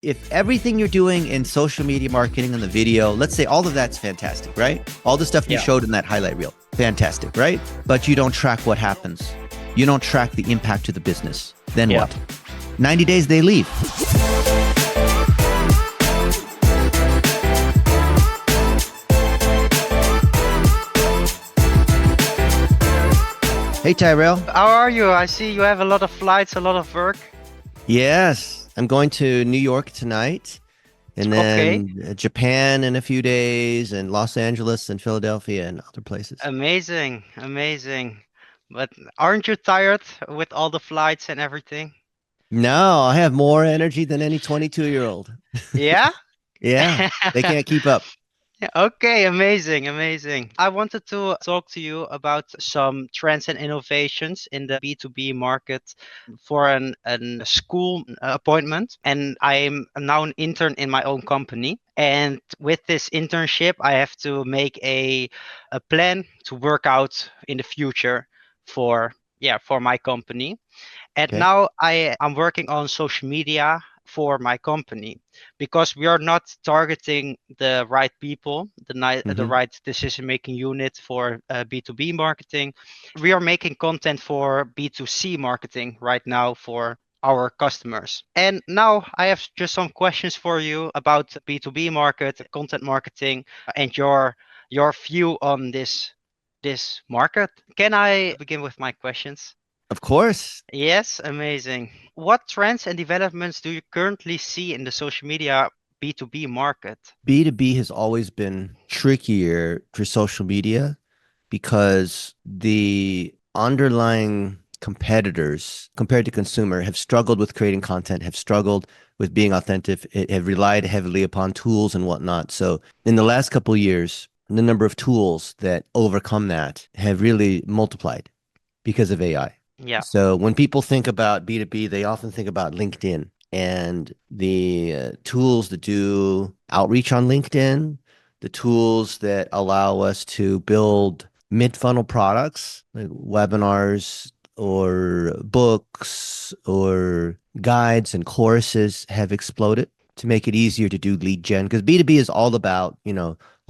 if everything you're doing in social media marketing and the video, let's say all of that's fantastic, right? All the stuff you Yeah. showed in that highlight reel, fantastic, right? But you don't track what happens. You don't track the impact to the business. Then Yeah. what? 90 days, they leave. Hey, Tyrell. How are you? I see you have a lot of flights, a lot of work. Yes, I'm going to New York tonight, and Okay. then Japan in a few days, and Los Angeles and Philadelphia and other places. Amazing. Amazing. But aren't you tired with all the flights and everything? No, I have more energy than any 22-year-old. Yeah? Yeah, they can't keep up. Yeah, okay, amazing, amazing. I wanted to talk to you about some trends and innovations in the B2B market for an school appointment. And I'm now an intern in my own company. And with this internship, I have to make a plan to work out in the future for for my company. And Okay. now I'm working on social media for my company because we are not targeting the right people, the Hmm. right decision making unit for B2B marketing. We are making content for B2C marketing right now for our customers. And now I have just some questions for you about B2B market, content marketing, and your view on this market. Can I begin with my questions? Of course, Yes, amazing. What trends and developments do you currently see in the social media B2B market? B2B has always been trickier for social media because the underlying competitors compared to consumer have struggled with creating content, have struggled with being authentic, have relied heavily upon tools and whatnot. So in the last couple of years, the number of tools that overcome that have really multiplied because of AI. Yeah, So when people think about B2B, they often think about LinkedIn and the tools that do outreach on LinkedIn, the tools that allow us to build mid-funnel products like webinars or books or guides and courses have exploded to make it easier to do lead gen because B2B is all about,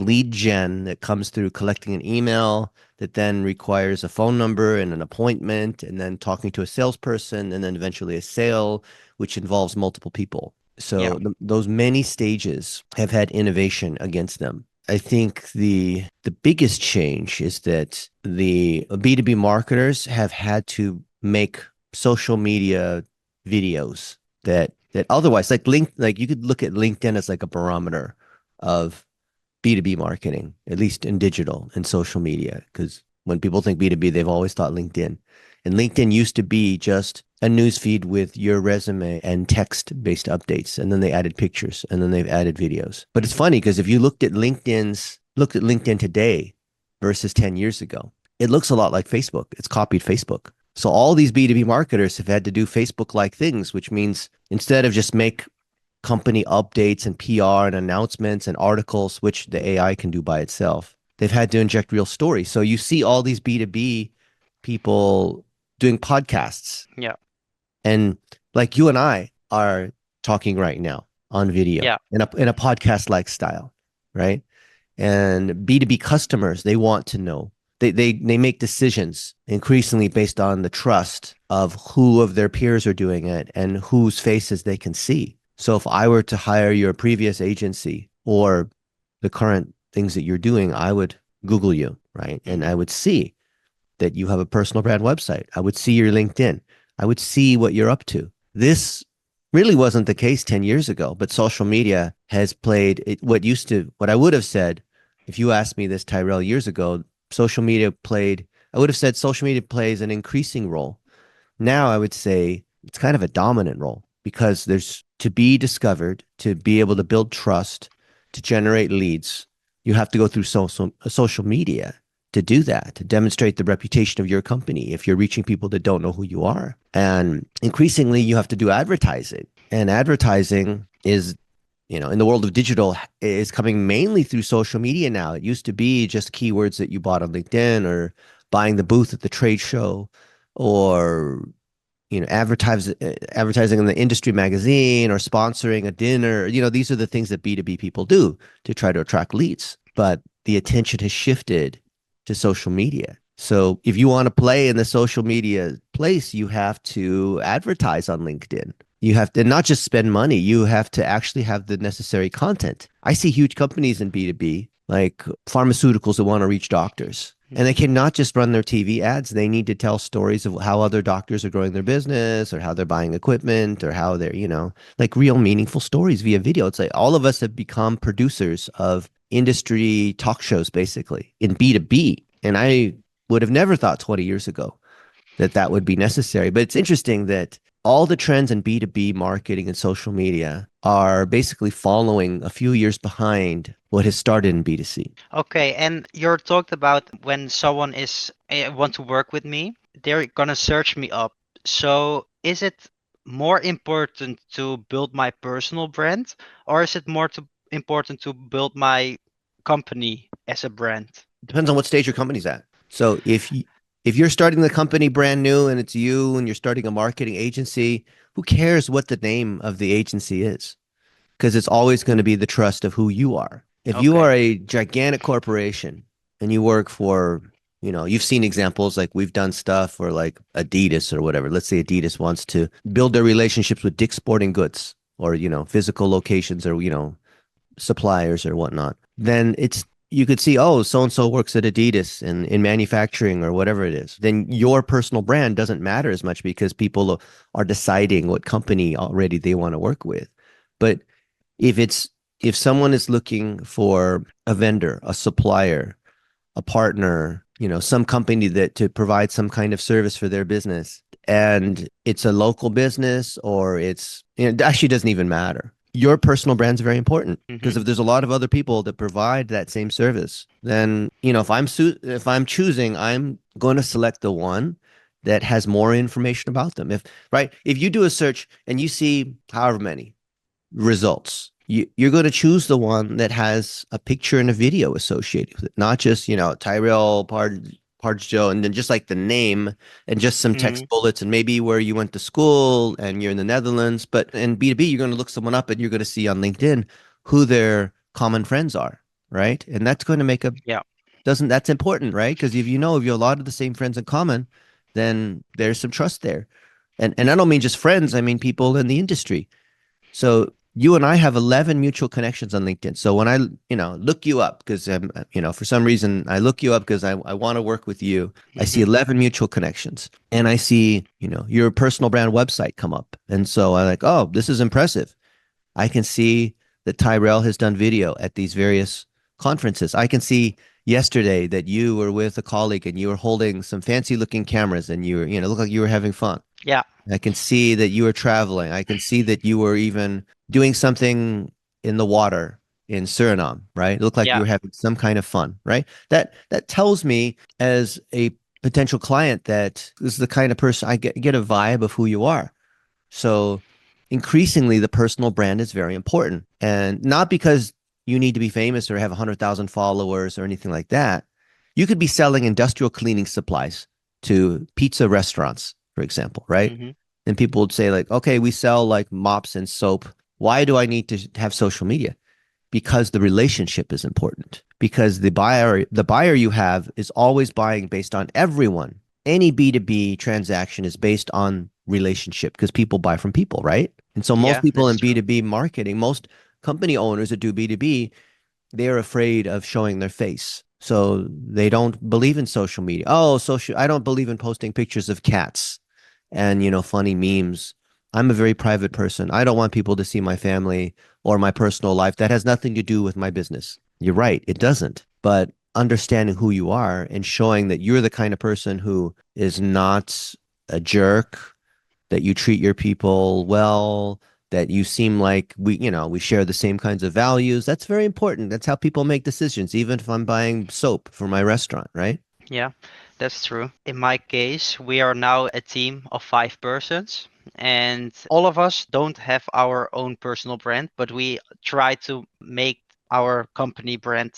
lead gen that comes through collecting an email that then requires a phone number and an appointment and then talking to a salesperson and then eventually a sale, which involves multiple people. yeah, So those many stages have had innovation against them. I think the biggest change is that the B2B marketers have had to make social media videos that otherwise like you could look at LinkedIn as like a barometer of B2B marketing, at least in digital and social media. Because when people think B2B, they've always thought LinkedIn. And LinkedIn used to be just a news feed with your resume and text-based updates. And then they added pictures and then they've added videos. But it's funny because if you looked at LinkedIn today versus 10 years ago, it looks a lot like Facebook. It's copied Facebook. So all these B2B marketers have had to do Facebook-like things, which means instead of just make company updates and PR and announcements and articles, which the AI can do by itself. They've had to inject real stories. So you see all these B2B people doing podcasts. yeah, And like you and I are talking right now on video yeah, in a podcast like style, right? And B2B customers, they want to know. They make decisions increasingly based on the trust of who of their peers are doing it and whose faces they can see. So if I were to hire your previous agency or the current things that you're doing, I would Google you, right? And hmm I would see that you have a personal brand website. I would see your LinkedIn. I would see what you're up to. This really wasn't the case 10 years ago, but social media has played it, what I would have said if you asked me this, Tyrell, years ago, I would have said social media plays an increasing role. Now I would say it's kind of a dominant role because there's to be discovered, to be able to build trust, to generate leads, you have to go through social media to do that, to demonstrate the reputation of your company if you're reaching people that don't know who you are. And increasingly, you have to do advertising. And advertising is, in the world of digital, is coming mainly through social media now. It used to be just keywords that you bought on LinkedIn or buying the booth at the trade show or advertising in the industry magazine or sponsoring a dinner. These are the things that B2B people do to try to attract leads. But the attention has shifted to social media. So if you want to play in the social media place, you have to advertise on LinkedIn. You have to not just spend money, you have to actually have the necessary content. I see huge companies in B2B, like pharmaceuticals that want to reach doctors. And they Hmm. cannot just run their TV ads. They need to tell stories of how other doctors are growing their business or how they're buying equipment or how they're, like real meaningful stories via video. It's like all of us have become producers of industry talk shows, basically in B2B. And I would have never thought 20 years ago that that would be necessary. But it's interesting that all the trends in B2B marketing and social media are basically following a few years behind what has started in B2C. Okay, and you're talked about when someone is want to work with me, they're gonna search me up. So is it more important to build my personal brand, or is it more important to build my company as a brand? Depends on what stage your company's at. So if you're starting the company brand new and it's you and you're starting a marketing agency, who cares what the name of the agency is? Because it's always going to be the trust of who you are. If you Okay. are a gigantic corporation and you work for, you've seen examples like we've done stuff for like Adidas or whatever. Let's say Adidas wants to build their relationships with Dick's Sporting Goods or, physical locations or, suppliers or whatnot. Then you could see, oh, so and so works at Adidas in manufacturing or whatever it is. Then your personal brand doesn't matter as much because people are deciding what company already they want to work with. But if it's if someone is looking for a vendor, a supplier, a partner, some company that to provide some kind of service for their business, and it's a local business or it actually doesn't even matter. Your personal brand's very important because Mm-hmm. if there's a lot of other people that provide that same service, then if I'm choosing, I'm going to select the one that has more information about them. If you do a search and you see however many results. You're going to choose the one that has a picture and a video associated with it, not just, Tyrell, Pardjo, and then just like the name and just some Mm-hmm. text bullets and maybe where you went to school and you're in the Netherlands. But in B2B, you're going to look someone up and you're going to see on LinkedIn who their common friends are, right? And that's going to make a Yeah. doesn't that's important, right? Because if you have a lot of the same friends in common, then there's some trust there. And I don't mean just friends, I mean people in the industry. So you and I have 11 mutual connections on LinkedIn. So when I, look you up because for some reason I look you up because I want to work with you. I see Mm-hmm. 11 mutual connections and I see, your personal brand website come up. And so I'm like, oh, this is impressive. I can see that Tyrell has done video at these various conferences. I can see yesterday that you were with a colleague and you were holding some fancy looking cameras and looked like you were having fun. Yeah. I can see that you were traveling. I can see that you were even doing something in the water in Suriname, right? It looked like you Yeah. were having some kind of fun, right? That tells me as a potential client that this is the kind of person I get a vibe of who you are. So increasingly, the personal brand is very important, and not because you need to be famous or have 100,000 followers or anything like that. You could be selling industrial cleaning supplies to pizza restaurants, for example, right? Mm-hmm. And people would say like, okay, we sell like mops and soap. Why do I need to have social media? Because the relationship is important. Because the buyer you have is always buying based on everyone. Any B2B transaction is based on relationship because people buy from people, right? And so most Yeah, people that's in true. B2B marketing, most company owners that do B2B, they're afraid of showing their face. So they don't believe in social media. Oh, I don't believe in posting pictures of cats and, funny memes. I'm a very private person. I don't want people to see my family or my personal life. That has nothing to do with my business. You're right, it doesn't. But understanding who you are and showing that you're the kind of person who is not a jerk, that you treat your people well, that you seem like we share the same kinds of values. That's very important. That's how people make decisions, even if I'm buying soap for my restaurant, right? Yeah, that's true. In my case, we are now a team of 5 persons, and all of us don't have our own personal brand, but we try to make our company brand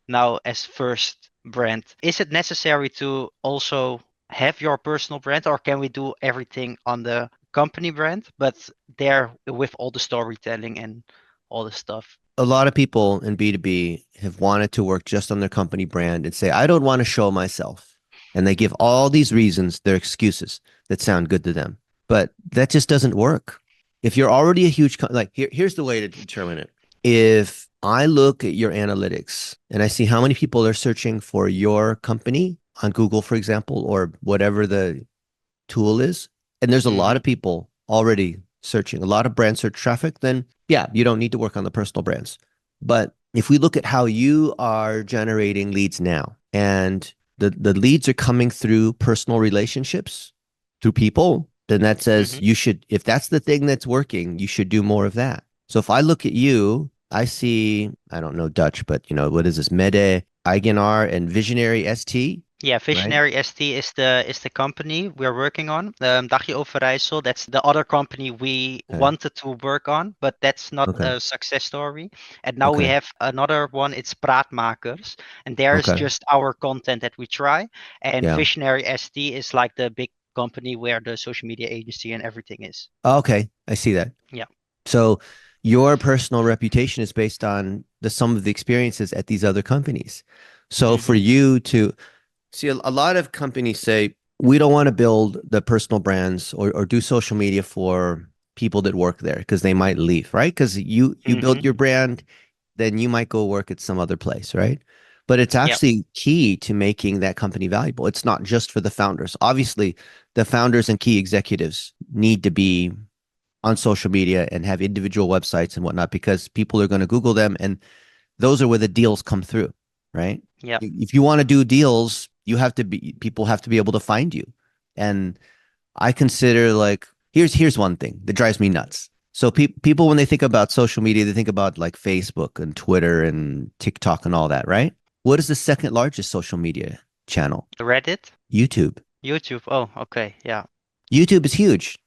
now as first brand. Is it necessary to also have your personal brand, or can we do everything on the company brand, but there with all the storytelling and all the stuff? A lot of people in B2B have wanted to work just on their company brand and say, I don't want to show myself. And they give all these reasons, their excuses that sound good to them. But that just doesn't work. If you're already a huge, here's the way to determine it. If I look at your analytics and I see how many people are searching for your company on Google, for example, or whatever the tool is, and there's a lot Mm-hmm. of people already searching, a lot of brand search traffic, then yeah, you don't need to work on the personal brands. But if we look at how you are generating leads now, and the leads are coming through personal relationships, through people, then that says Mm-hmm. you should, if that's the thing that's working, you should do more of that. So if I look at you, I see, I don't know Dutch, but what is this? Mede, Eigenar, and Visionary ST, Yeah, right? Visionary ST is the company we're working on. Dagje Overijssel, that's the other company we Okay. wanted to work on, but that's not Okay. a success story. And now we Okay. have another one, it's Praatmakers, and there's Okay. just our content that we try. And Yeah. Visionary ST is like the big company where the social media agency and everything is. Okay. I see that. Yeah. So your personal reputation is based on the sum of the experiences at these other companies. So for Mm-hmm. you to see, a lot of companies say, we don't want to build the personal brands or do social media for people that work there because they might leave, right? Because you Mm-hmm. build your brand, then you might go work at some other place, right? But it's Yeah. actually key to making that company valuable. It's not just for the founders. Obviously, the founders and key executives need to be on social media and have individual websites and whatnot because people are going to Google them, and those are where the deals come through, right? Yeah. If you want to do deals, you have to be, people have to be able to find you. And I consider, like, here's one thing that drives me nuts. So people, when they think about social media, they think about like Facebook and Twitter and TikTok and all that, right? What is the second largest social media channel? Reddit, YouTube. YouTube. Oh, okay. Yeah. YouTube is huge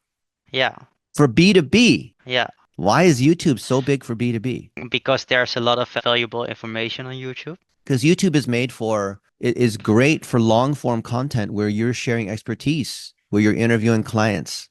Yeah. for B2B. Yeah. Why is YouTube so big for B2B? Because there's a lot of valuable information on YouTube. Because YouTube is made for, it is great for long form content where you're sharing expertise, where you're interviewing clients,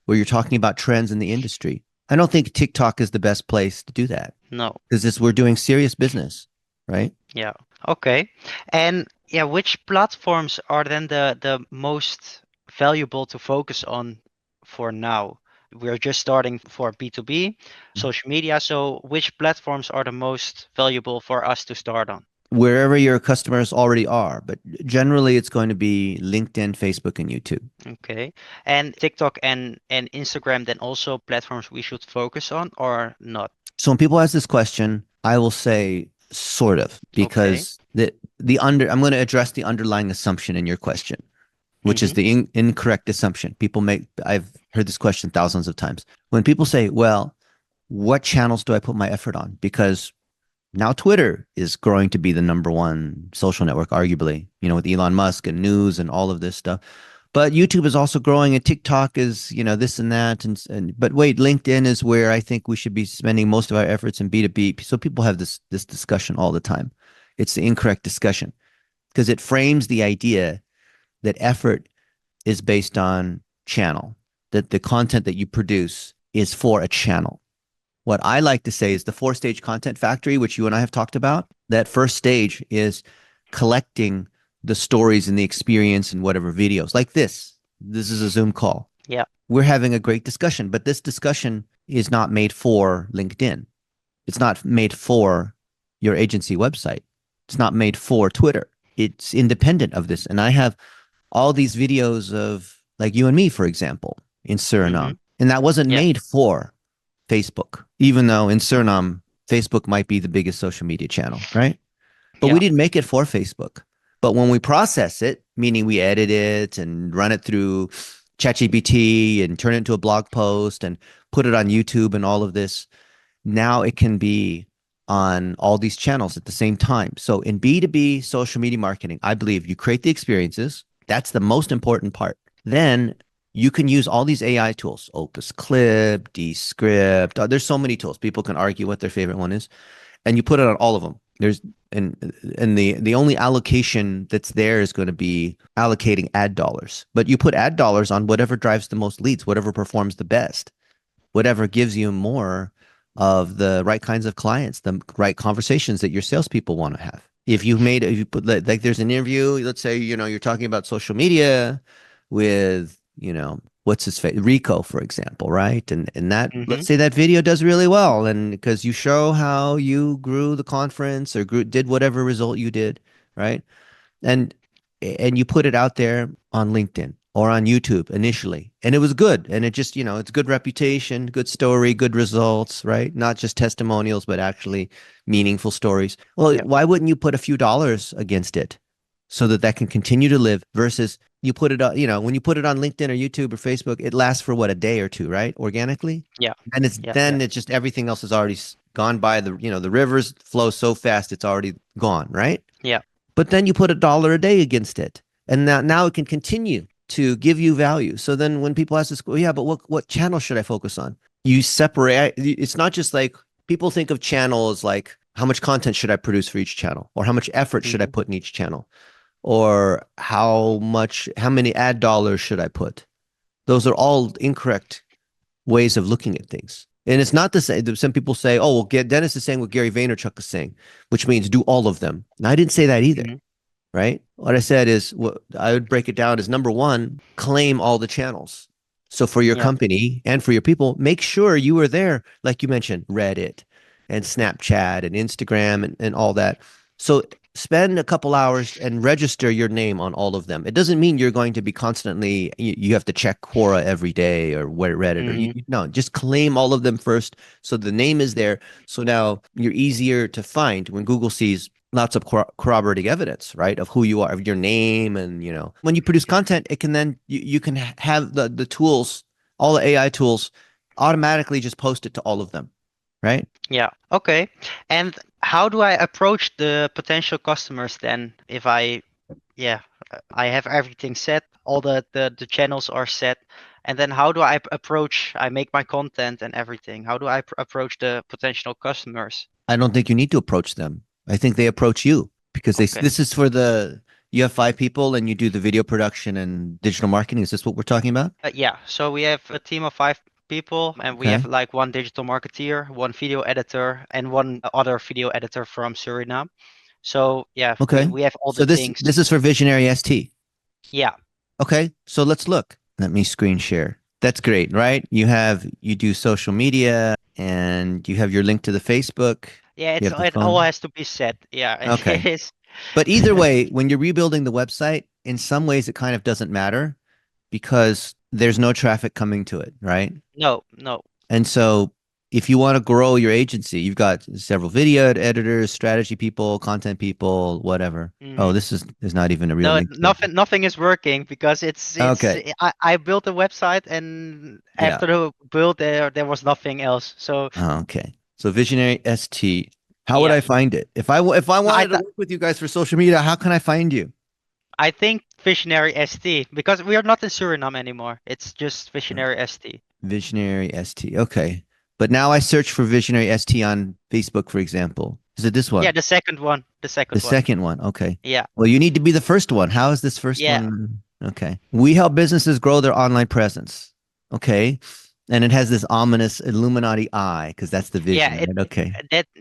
where you're talking about trends in the industry. I don't think TikTok is the best place to do that No. because we're doing serious business, right? Yeah. Okay. And yeah, which platforms are then the most valuable to focus on for now? We're just starting for B2B, social media. So which platforms are the most valuable for us to start on? Wherever your customers already are, but generally it's going to be LinkedIn, Facebook, and YouTube. Okay. And TikTok and Instagram then also platforms we should focus on or not? So when people ask this question, I will say sort of, Okay. because I'm going to address the underlying assumption in your question, which is Mm-hmm. the incorrect assumption. I've heard this question thousands of times. When people say, well, what channels do I put my effort on? Because now Twitter is growing to be the number one social network, arguably, with Elon Musk and news and all of this stuff. But YouTube is also growing, and TikTok is, this and that. But wait, LinkedIn is where I think we should be spending most of our efforts in B2B. So people have this discussion all the time. It's the incorrect discussion because it frames the idea that effort is based on channel, that the content that you produce is for a channel. What I like to say is the 4-stage content factory, which you and I have talked about. That first stage is collecting the stories and the experience and whatever videos like this. This is a Zoom call. Yeah. We're having a great discussion, but this discussion is not made for LinkedIn. It's not made for your agency website. It's not made for Twitter. It's independent of this. And I have all these videos of, like, you and me, for example, in Mm-hmm. Suriname. And that wasn't Yeah. made for Facebook, even though in Suriname, Facebook might be the biggest social media channel, right? But we Yeah. didn't make it for Facebook. But when we process it, meaning we edit it and run it through ChatGPT and turn it into a blog post and put it on YouTube and all of this, now it can be on all these channels at the same time. So in B2B social media marketing, I believe you create the experiences. That's the most important part. Then you can use all these AI tools, Opus Clip, Descript. There's so many tools. People can argue what their favorite one is, and you put it on all of them. There's and the only allocation that's there is going to be allocating ad dollars. But you put ad dollars on whatever drives the most leads, whatever performs the best, whatever gives you more of the right kinds of clients, the right conversations that your salespeople want to have. If you put like there's an interview, let's say, you're talking about social media with, what's his face, Rico, for example, right? And that, Mm-hmm. let's say that video does really well, and because you show how you grew the conference or did whatever result you did, right? and and you put it out there on LinkedIn or on YouTube initially, and it was good, and it just, it's good reputation, good story, good results, right? Not just testimonials, but actually meaningful stories. Well, Yeah. why wouldn't you put a few dollars against it so that that can continue to live versus you put it on, when you put it on LinkedIn or YouTube or Facebook, it lasts for what, a day or two, right? Organically. Yeah. And it's Yeah. Yeah. then it's just everything else is already gone by. The rivers flow so fast it's already gone, right? Yeah. But then you put $1 a day against it, and now it can continue to give you value. So then when people ask this, well, yeah, but what channel should I focus on? You separate. It's not just like people think of channels like how much content should I produce for each channel, or how much effort should I Mm-hmm. put in each channel, or how many ad dollars should I put? Those are all incorrect ways of looking at things. And it's not the same. Some people say, oh, well, Dennis is saying what Gary Vaynerchuk is saying, which means do all of them. And I didn't say that either, Mm-hmm. right? What I said is, what I would break it down as number one, claim all the channels. So for your Yeah. company and for your people, make sure you are there, like you mentioned, Reddit and Snapchat and Instagram and all that. So spend a couple hours and register your name on all of them. It doesn't mean you're going to be constantly, you have to check Quora every day or Reddit, or Mm-hmm. no, just claim all of them first. So the name is there. So now you're easier to find when Google sees lots of corroborating evidence, right, of who you are, of your name. And when you produce content, it can then you can have the tools, all the AI tools, automatically just post it to all of them, right? Yeah. Okay. And how do I approach the potential customers then if yeah, I have everything set, all the channels are set, and then how do I make my content and everything? How do I approach the potential customers? I don't think you need to approach them. I think they approach you because Okay. this is for you have 5 people and you do the video production and digital marketing. Is this what we're talking about? Yeah, so we have a team of 5 people, and we have Okay. like one digital marketeer, one video editor, and one other video editor from Suriname. So yeah, we, Okay. we have all the So this things. is for Visionary ST. Yeah, Okay. So let's look. Let me screen share. That's great, right? You do social media and you have your link to the Facebook. yeah, You have the it all phone. has to be set. Yeah, it Okay. is. But either way, when you're rebuilding the website, in some ways it kind of doesn't matter because there's no traffic coming to it, right? No, no. And so if you want to grow your agency, you've got several video editors, strategy people, content people, whatever. Oh, Hmm. this is not even a real No, link here. nothing is working because Okay. I built a website, and Yeah. after the build there was nothing else. So Okay. So Visionary ST. How would yeah, I find it? If I I wanted to th work with you guys for social media, how can I find you? I think Visionary ST, because we are not in Suriname anymore. It's just Uh, Visionary ST. Visionary ST. Okay. But now I search for Visionary ST on Facebook, for example. Is it this Yeah, one? the second one. The The second one. second one. Okay. Yeah. Well, you need to be the first one. How is this first Yeah. one? Okay. We help businesses grow their online presence. Okay. And it has this ominous Illuminati eye because that's the Yeah, vision, right? Okay.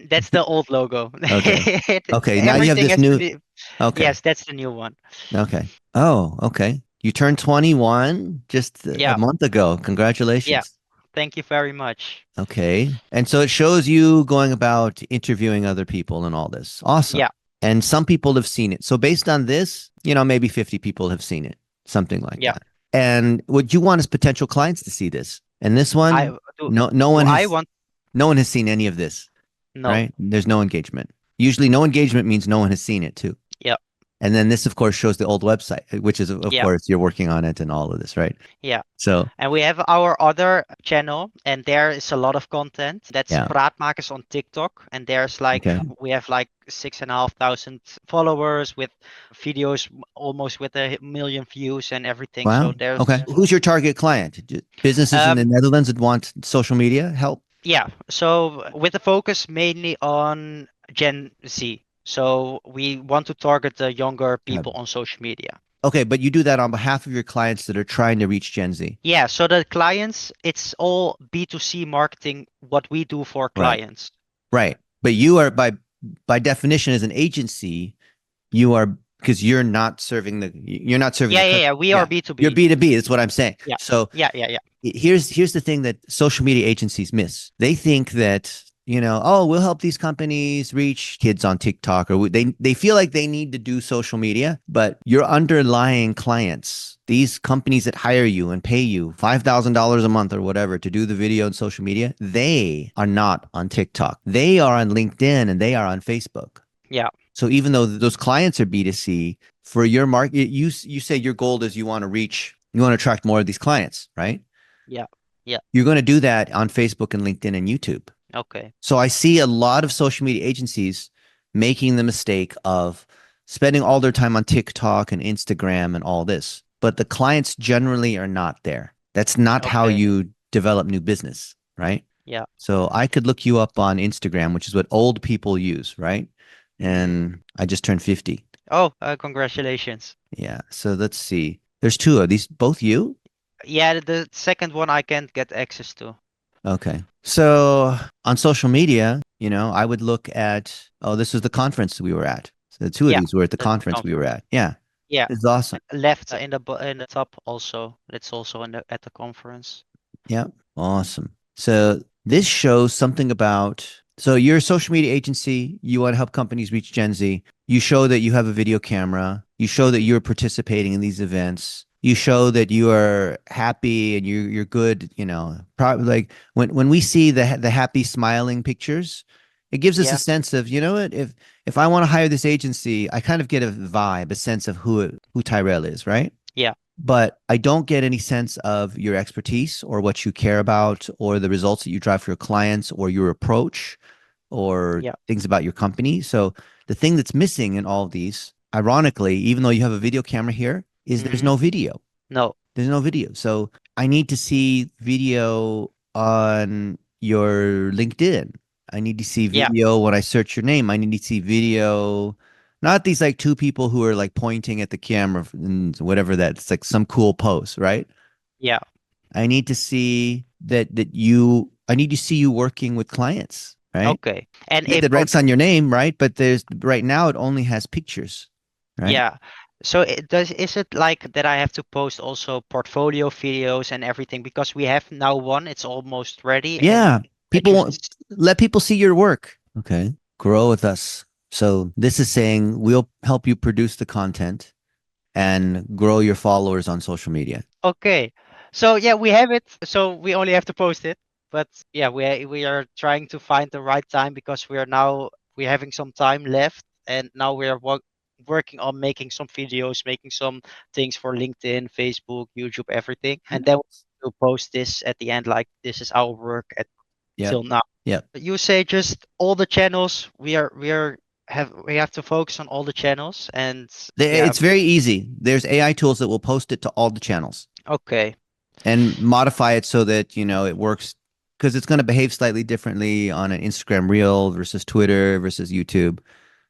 that's the old logo. Okay. Okay. Now you have Everything this has to new. be. Okay. Yes, that's the new one. Okay. Oh, okay. You turned 21 just a Yeah. month ago. Yeah. Congratulations. Thank you very much. Okay. And so it shows you going about interviewing other people and all this. Awesome. Yeah. And some people have seen it. So based on this, maybe 50 people have seen it, something like Yeah. that. And what you want is potential clients to see this. And this I one, do. no Do one I has want? no one has seen any of this, No. right? There's no engagement. Usually no engagement means no one has seen it too. Yeah. And then this, of course, shows the old website, which is, of Yeah. course, you're working on it and all of this, right? Yeah. So, And we have our other channel, and there is a lot of content. That's yeah. Praatmakers on TikTok, and there's like Okay. we have like 6,500 followers with videos almost with 1 million views and everything. So Wow. there's Okay. Who's your target client? Businesses in the um Netherlands that want social media help? yeah. So with the focus mainly on Gen Z. So we want to target the younger Okay. people on social media. Okay, but you do that on behalf of your clients that are trying to reach Gen Z. Yeah, so the clients, it's all B2C marketing, what we do for Right. clients. Right. But you are by definition as an agency, you are because you're not serving Yeah, the yeah, customer. yeah. We are Yeah. You're B2B. B2B. That's what I'm saying. Yeah, So yeah, yeah, yeah. here's the thing that social media agencies miss. They think that, oh, we'll help these companies reach kids on TikTok, or they feel like they need to do social media, but your underlying clients, these companies that hire you and pay you $5,000 a month or whatever to do the video and social media, they are not on TikTok. They are on LinkedIn and they are on Facebook. Yeah, So even though those clients are B2C, for your market, you say your goal is you want to attract more of these clients, right? yeah, yeah. You're going to do that on Facebook and LinkedIn and YouTube. Okay. So I see a lot of social media agencies making the mistake of spending all their time on TikTok and Instagram and all this, but the clients generally are not there. That's not how Okay. you develop new business, right? Yeah. So I could look you up on Instagram, which is what old people use, right? Hmm. And I just turned 50. Oh, congratulations. Yeah. So let's see. There's two. Are these both you? Yeah, the second one I can't get access to. Okay. So on social media, I would look at, oh, this is the conference we were at. So the two of Yeah, these were at the that's the conference we were conference. at. Yeah. Yeah, It's awesome. left in the top also. It's also at the conference. Yeah. Awesome. So this shows something about, so you're a social media agency. You want to help companies reach Gen Z. You show that you have a video camera. You show that you're participating in these events. You show that you are happy and you're good. Probably like when we see the happy smiling pictures, it gives us a Yeah, sense of, what, if I want to hire this agency, I kind of get a vibe, a sense of who Tyrell is, right? yeah, But I don't get any sense of your expertise or what you care about or the results that you drive for your clients or your approach or yeah. things about your company. So the thing that's missing in all of these, ironically, even though you have a video camera here, is there's Hmm. no video. No. There's no video. So I need to see video on your LinkedIn. I need to see Yeah, video when I search your name. I need to see video, not these like two people who are like pointing at the camera and whatever that's like some cool pose, right? yeah. I need to see I need to see you working with clients, right? Okay. And Yeah, if that for writes on your name, right? But there's right now it only has pictures, right? yeah. So is it like that I have to post also portfolio videos and everything because we have now one, it's almost ready and Yeah, that people you want let people see your work. Okay. Grow with us. So this is saying we'll help you produce the content and grow your followers on social media. okay. So yeah, we have it. So we only have to post it. But yeah, we are trying to find the right time because we're having some time left and now we are working on making some videos, making some things for LinkedIn, Facebook, YouTube, everything. And then we'll post this at the end like this is our work at Yep. till now. Yep. You say just all the channels we have to focus on all the channels and yeah, It's very easy. There's AI tools that will post it to all the channels okay. and modify it so that, it works because it's going to behave slightly differently on an Instagram reel versus Twitter versus YouTube.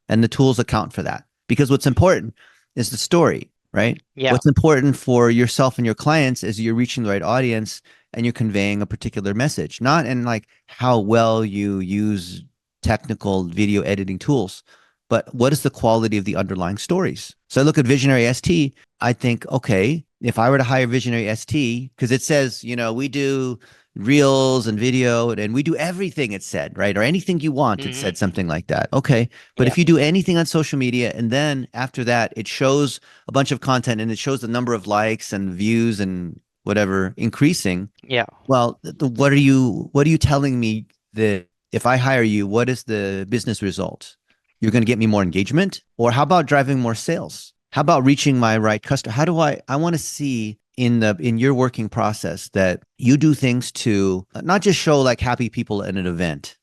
And the tools account for that because what's important is the story, right? Yeah, What's important for yourself and your clients is you're reaching the right audience and you're conveying a particular message, not in like how well you use technical video editing tools, but what is the quality of the underlying stories? So I look at Visionary ST, I think, okay, if I were to hire Visionary ST, because it says, we do reels and video and we do everything, it said, right? Or anything you want, it hmm, said something like that. Okay. But yeah, if you do anything on social media and then after that, it shows a bunch of content and it shows the number of likes and views and whatever increasing, yeah, well, what are you telling me that if I hire you, what is the business result? You're going to get me more engagement? Or how about driving more sales? How about reaching my right customer? How do I want to see in your working process that you do things to not just show like happy people at an event,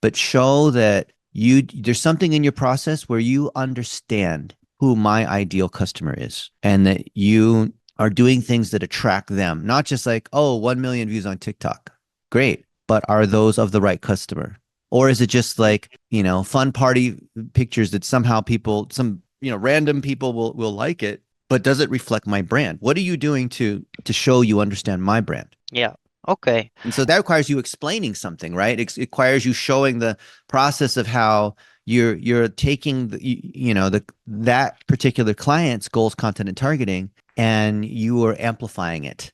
but show that there's something in your process where you understand who my ideal customer is and that you are doing things that attract them, not just like, oh, 1 million views on TikTok. Great. But are those of the right customer? Or is it just like, fun party pictures that somehow people, some, random people will like it, but does it reflect my brand? What are you doing to show you understand my brand? Yeah. Okay. And so that requires you explaining something, right? It requires you showing the process of how you're taking the that particular client's goals, content, and targeting, and you are amplifying it,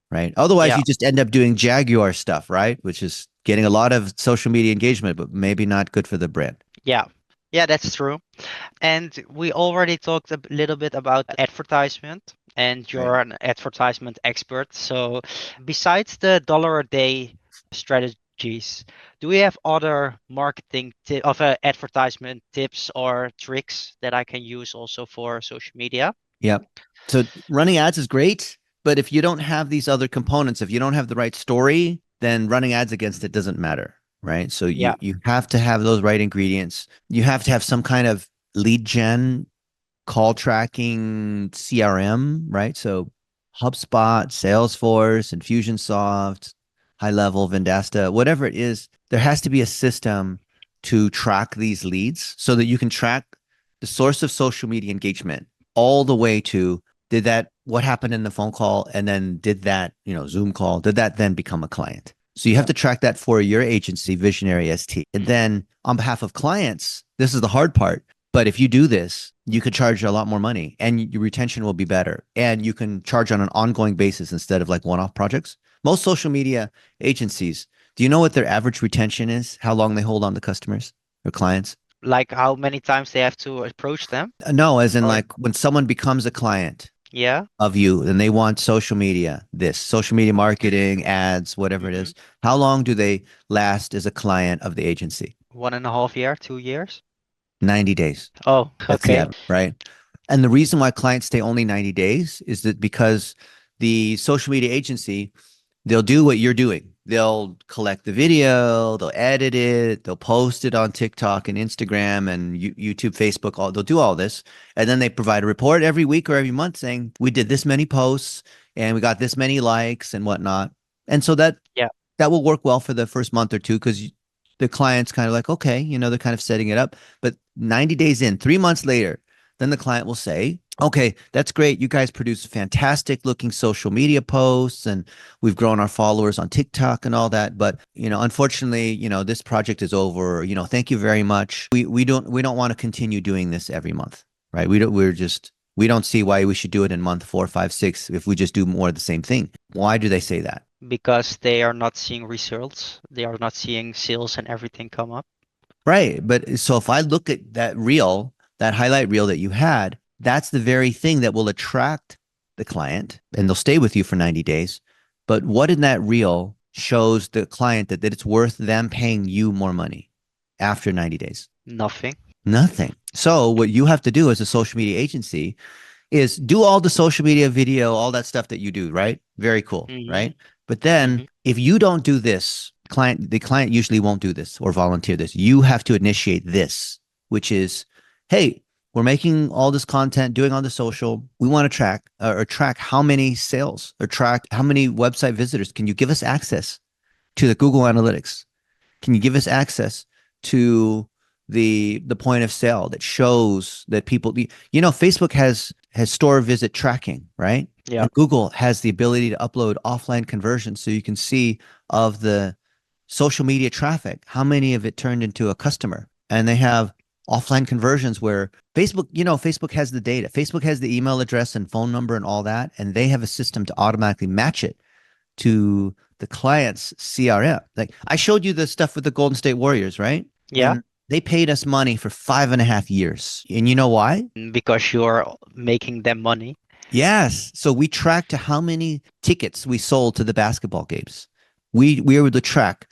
right? Otherwise, Yeah. you just end up doing Jaguar stuff, right? Which is getting a lot of social media engagement, but maybe not good for the brand. Yeah. Yeah, that's true. And we already talked a little bit about advertisement, and Right. you're an advertisement expert. So, besides the dollar a day strategies, do we have other marketing advertisement tips or tricks that I can use also for social media? Yep. So running ads is great, but if you don't have these other components, if you don't have the right story, then running ads against it doesn't matter, right? So you Yeah, you have to have those right ingredients. You have to have some kind of lead gen, call tracking, CRM, right? So HubSpot, Salesforce, Infusionsoft, High Level, Vendasta, whatever it is, there has to be a system to track these leads so that you can track the source of social media engagement all the way to did that what happened in the phone call and then did that, Zoom call, did that then become a client? So you have yeah, to track that for your agency, Visionary ST. And then on behalf of clients, this is the hard part. But if you do this, you could charge a lot more money and your retention will be better. And you can charge on an ongoing basis instead of like one-off projects. Most social media agencies, do you know what their average retention is? How long they hold on to customers or clients? like how many times they have to approach them, No, as in or like when someone becomes a client yeah. of you and they want social media, this social media marketing, ads, whatever it Hmm. is, how long do they last as a client of the agency? 1.5 year, 2 years. 90 days. Oh, That's the okay. average, right? And the reason why clients stay only 90 days is that because the social media agency, they'll do what you're doing. They'll collect the video, they'll edit it, they'll post it on TikTok and Instagram and YouTube, Facebook, they'll do all this. And then they provide a report every week or every month saying, we did this many posts and we got this many likes and whatnot. And so Yeah, that will work well for the first month or two because the client's kind of like, okay, they're kind of setting it up. But 90 days in, 3 months later, then the client will say, okay, that's great. You guys produce fantastic looking social media posts and we've grown our followers on TikTok and all that. But, unfortunately, this project is over. Thank you very much. We don't want to continue doing this every month, right? We don't see why we should do it in month 4, 5, 6 if we just do more of the same thing. Why do they say that? because they are not seeing results. They are not seeing sales and everything come up. Right. But so if I look at that reel, that highlight reel that you had, that's the very thing that will attract the client and they'll stay with you for 90 days. But what in that reel shows the client that it's worth them paying you more money after 90 days? Nothing. Nothing. So what you have to do as a social media agency is do all the social media video, all that stuff that you do, right? Very cool, Hmm. right? But then Hmm. if you don't do this, the client usually won't do this or volunteer this. You have to initiate this, which is, hey, we're making all this content, doing all the social. We want to track or track how many sales or track how many website visitors. Can you give us access to the Google Analytics? Can you give us access to the point of sale that shows that people Facebook has store visit tracking, right? Yeah. And Google has the ability to upload offline conversions so you can see of the social media traffic how many of it turned into a customer. And they have offline conversions where Facebook has the data. Facebook has the email address and phone number and all that, and they have a system to automatically match it to the client's CRM. Like I showed you the stuff with the Golden State Warriors, right? Yeah. And they paid us money for 5.5 years. And you know why? Because you're making them money. Yes. So we tracked to how many tickets we sold to the basketball games. We were able to track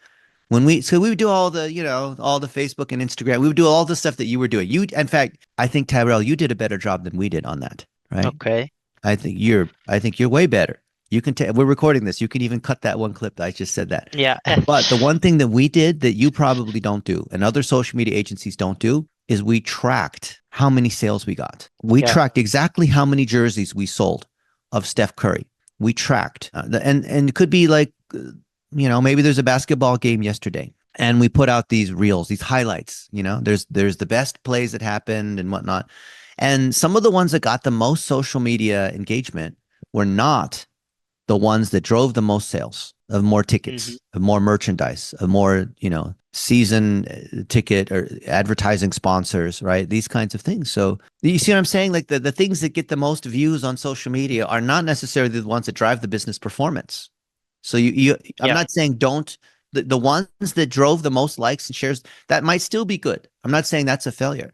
we would do all the, all the Facebook and Instagram. We would do all the stuff that you were doing. In fact, I think Tyrell, you did a better job than we did on that, right? Okay. I think you're way better. We're recording this. You can even cut that one clip that I just said that. Yeah. But the one thing that we did that you probably don't do and other social media agencies don't do is we tracked how many sales we got. We Yeah. tracked exactly how many jerseys we sold of Steph Curry. We tracked, and it could be like, maybe there's a basketball game yesterday. and we put out these reels, these highlights. There's the best plays that happened and whatnot, and some of the ones that got the most social media engagement were not the ones that drove the most sales of more Hmm. tickets, of more merchandise, of more, season ticket or advertising sponsors, right? These kinds of things. So you see what I'm saying? Like the things that get the most views on social media are not necessarily the ones that drive the business performance. So I'm Yeah. not saying don't the ones that drove the most likes and shares, that might still be good. I'm not saying that's a failure,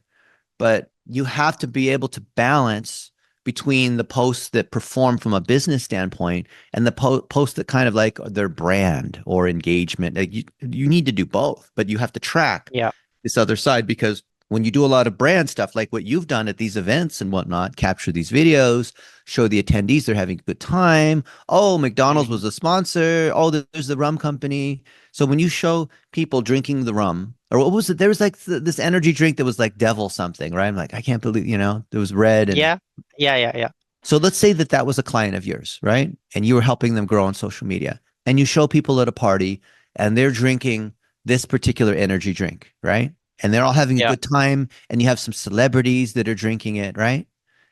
but you have to be able to balance between the posts that perform from a business standpoint and the posts that kind of like their brand or engagement. Like you need to do both, but you have to track Yeah. this other side, because when you do a lot of brand stuff like what you've done at these events and whatnot, capture these videos, show the attendees they're having a good time. Oh, McDonald's Hmm. was a sponsor. Oh, there's the rum company. So when you show people drinking the rum, or what was it? There was like this energy drink that was like devil something, right? I'm like, I can't believe, it was red. And Yeah. Yeah. Yeah. Yeah. so let's say that that was a client of yours, right? And you were helping them grow on social media, and you show people at a party and they're drinking this particular energy drink, right? And they're all having a Yeah. good time, and you have some celebrities that are drinking it, right?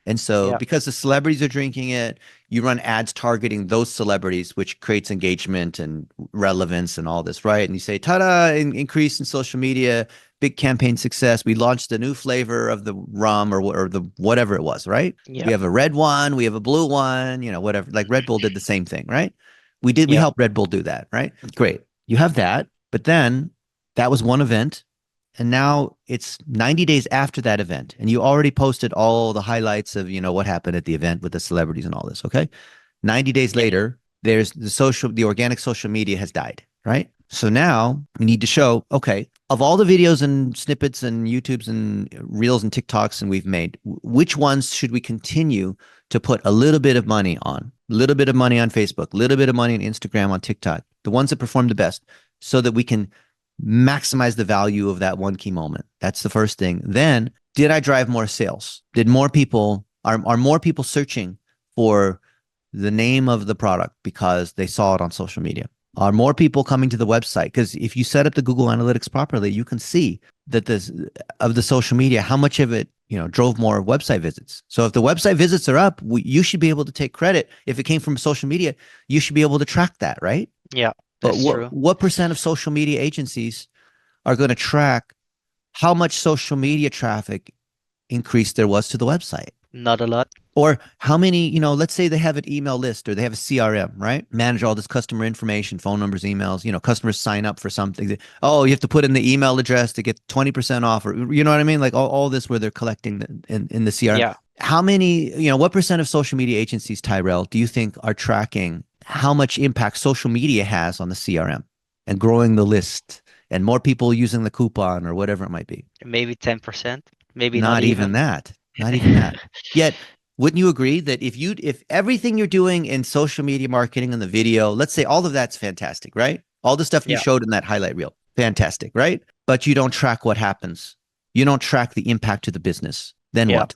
And so Yeah. because the celebrities are drinking it, you run ads targeting those celebrities, which creates engagement and relevance and all this, right? And you say, ta-da, increase in social media, big campaign success. We launched a new flavor of the rum, or the whatever it was, right? We Yeah. have a red one, we have a blue one, whatever. Like Red Bull did the same thing, right? We Yeah. helped Red Bull do that, right? Great. You have that, but then that was one event. And now it's 90 days after that event, and you already posted all the highlights of, what happened at the event with the celebrities and all this. Okay. 90 days Yeah. later, the organic social media has died, right? So now we need to show, okay, of all the videos and snippets and YouTubes and Reels and TikToks and we've made, which ones should we continue to put a little bit of money on? A little bit of money on Facebook, a little bit of money on Instagram, on TikTok, the ones that perform the best, so that we can maximize the value of that one key moment. That's the first thing. Then, did I drive more sales? Did more people are more people searching for the name of the product because they saw it on social media? Are more people coming to the website? Because if you set up the Google Analytics properly, you can see that this of the social media, how much of it drove more website visits. So if the website visits are up, you should be able to take credit. If it came from social media, you should be able to track that, right? Yeah. But That's what true. what percent of social media agencies are going to track how much social media traffic increase there was to the website? Not a lot. Or how many, let's say they have an email list or they have a CRM, right? Manage all this customer information, phone numbers, emails, customers sign up for something. Oh, you have to put in the email address to get 20% off, or you know what I mean? Like all this where they're collecting in the CRM. Yeah. How many, what percent of social media agencies, Tyrell, do you think are tracking how much impact social media has on the CRM and growing the list and more people using the coupon or whatever it might be? Maybe 10%. Maybe not Not even even. that. Not even that. Yet, wouldn't you agree that if everything you're doing in social media marketing and the video, let's say all of that's fantastic, right? All the stuff you Yeah. showed in that highlight reel, fantastic, right? But you don't track what happens. You don't track the impact to the business. Then Yeah. what?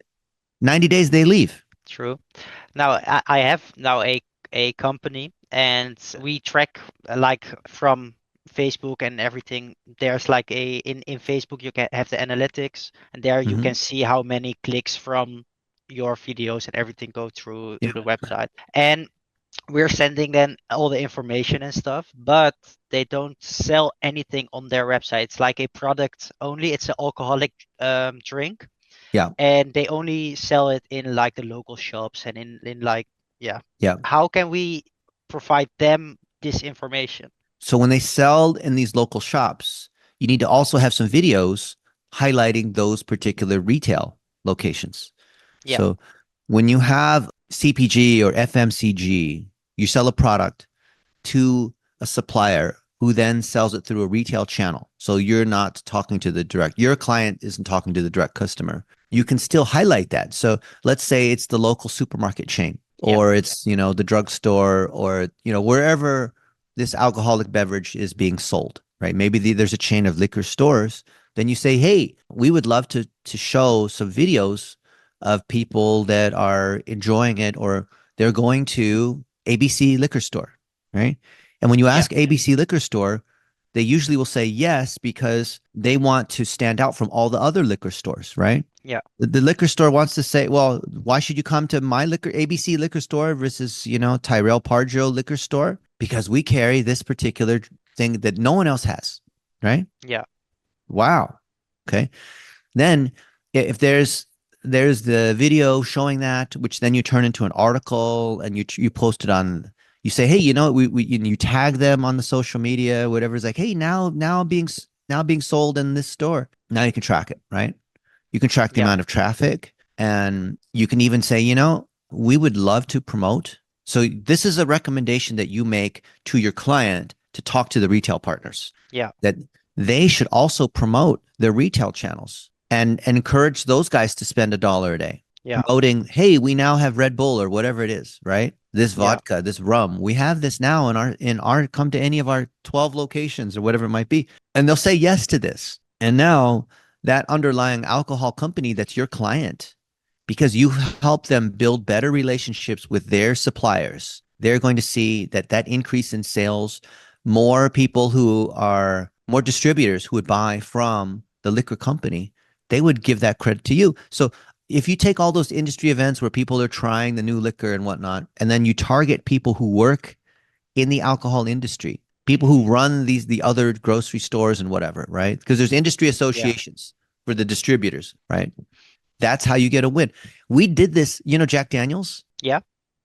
90 days they leave. True. Now I have now a company, and we track like from Facebook and everything. There's like in Facebook you can have the analytics, and there you Hmm. can see how many clicks from your videos and everything go through Yeah. to the website. And we're sending them all the information and stuff, but they don't sell anything on their website. It's like a product only. It's an alcoholic drink, Yeah. and they only sell it in like the local shops and in like, yeah. Yeah. How can we provide them this information? So when they sell in these local shops, you need to also have some videos highlighting those particular retail locations. Yeah. So when you have CPG or FMCG, you sell a product to a supplier who then sells it through a retail channel. So you're not talking to your client isn't talking to the direct customer. You can still highlight that. So let's say it's the local supermarket chain, Yeah. or it's, the drugstore, or, wherever this alcoholic beverage is being sold, right? Maybe there's a chain of liquor stores. Then you say, hey, we would love to show some videos of people that are enjoying it, or they're going to ABC liquor store, right? And when you Yeah. ask ABC liquor store, they usually will say yes because they want to stand out from all the other liquor stores, right? Yeah. The liquor store wants to say, well, why should you come to my liquor ABC liquor store versus, Tyrell Pardjo liquor store? Because we carry this particular thing that no one else has, right? Yeah. Wow. Okay. Then if there's the video showing that, which then you turn into an article and you post it on, you say, hey, you tag them on the social media, whatever. It's like, hey, now being sold in this store. Now you can track it, right? You can track the Yeah. amount of traffic, and you can even say, we would love to promote. So this is a recommendation that you make to your client to talk to the retail partners Yeah. that they should also promote their retail channels and encourage those guys to spend $1 a day Yeah. promoting, hey, we now have Red Bull or whatever it is, right? This Yeah. vodka, this rum, we have this now in our come to any of our 12 locations or whatever it might be. And they'll say yes to this. And now that underlying alcohol company that's your client, because you help them build better relationships with their suppliers, they're going to see that increase in sales, more people who are more distributors who would buy from the liquor company, they would give that credit to you. So if you take all those industry events where people are trying the new liquor and whatnot, and then you target people who work in the alcohol industry, people who run the other grocery stores and whatever, right? Because there's industry Yeah. associations for the distributors, right? That's how you get a win. We did this, Jack Daniels. Yeah.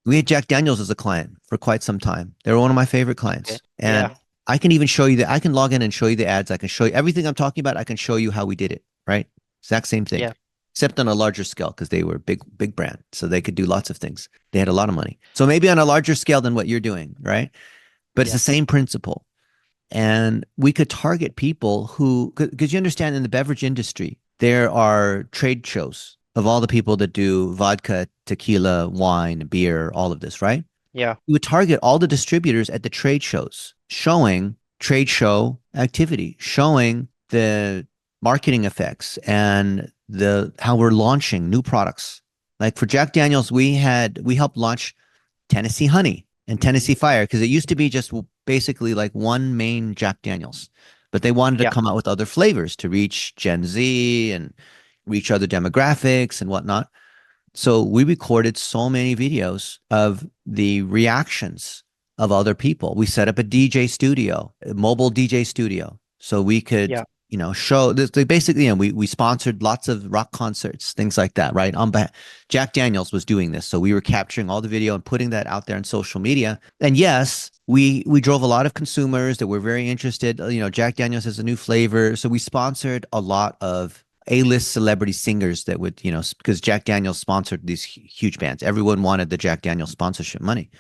We had Jack Daniels as a client for quite some time. They were one of my favorite Okay. clients. And Yeah. I can even show you that I can log in and show you the ads. I can show you everything I'm talking about. I can show you how we did it, right? Exact same thing, Yeah. except on a larger scale because they were a big brand. So they could do lots of things. They had a lot of money. So maybe on a larger scale than what you're doing, right? But it's the Yeah. same principle. And we could target people who, because you understand in the beverage industry, there are trade shows of all the people that do vodka, tequila, wine, beer, all of this, right? Yeah. You would target all the distributors at the trade shows, showing trade show activity, showing the marketing effects and the how we're launching new products. Like for Jack Daniels, we helped launch Tennessee Honey and Tennessee Fire because it used to be just basically like one main Jack Daniels, but they wanted to Yeah. come out with other flavors to reach Gen Z and reach other demographics and whatnot. So we recorded so many videos of the reactions of other people. We set up a DJ studio, a mobile DJ studio, so we could, Yeah. show this. They basically, we sponsored lots of rock concerts, things like that, right? Jack Daniels was doing this, so we were capturing all the video and putting that out there on social media. And yes, we drove a lot of consumers that were very interested. Jack Daniels has a new flavor, so we sponsored a lot of A-list celebrity singers that would, because Jack Daniels sponsored these huge bands. Everyone wanted the Jack Daniels sponsorship money.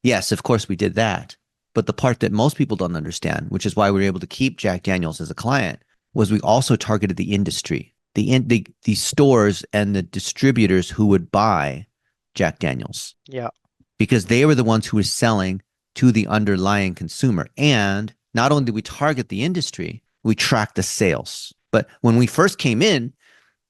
Yes, of course we did that. But the part that most people don't understand, which is why we were able to keep Jack Daniels as a client, was we also targeted the industry, the stores and the distributors who would buy Jack Daniels Yeah. because they were the ones who were selling to the underlying consumer. And not only did we target the industry, we tracked the sales. But when we first came in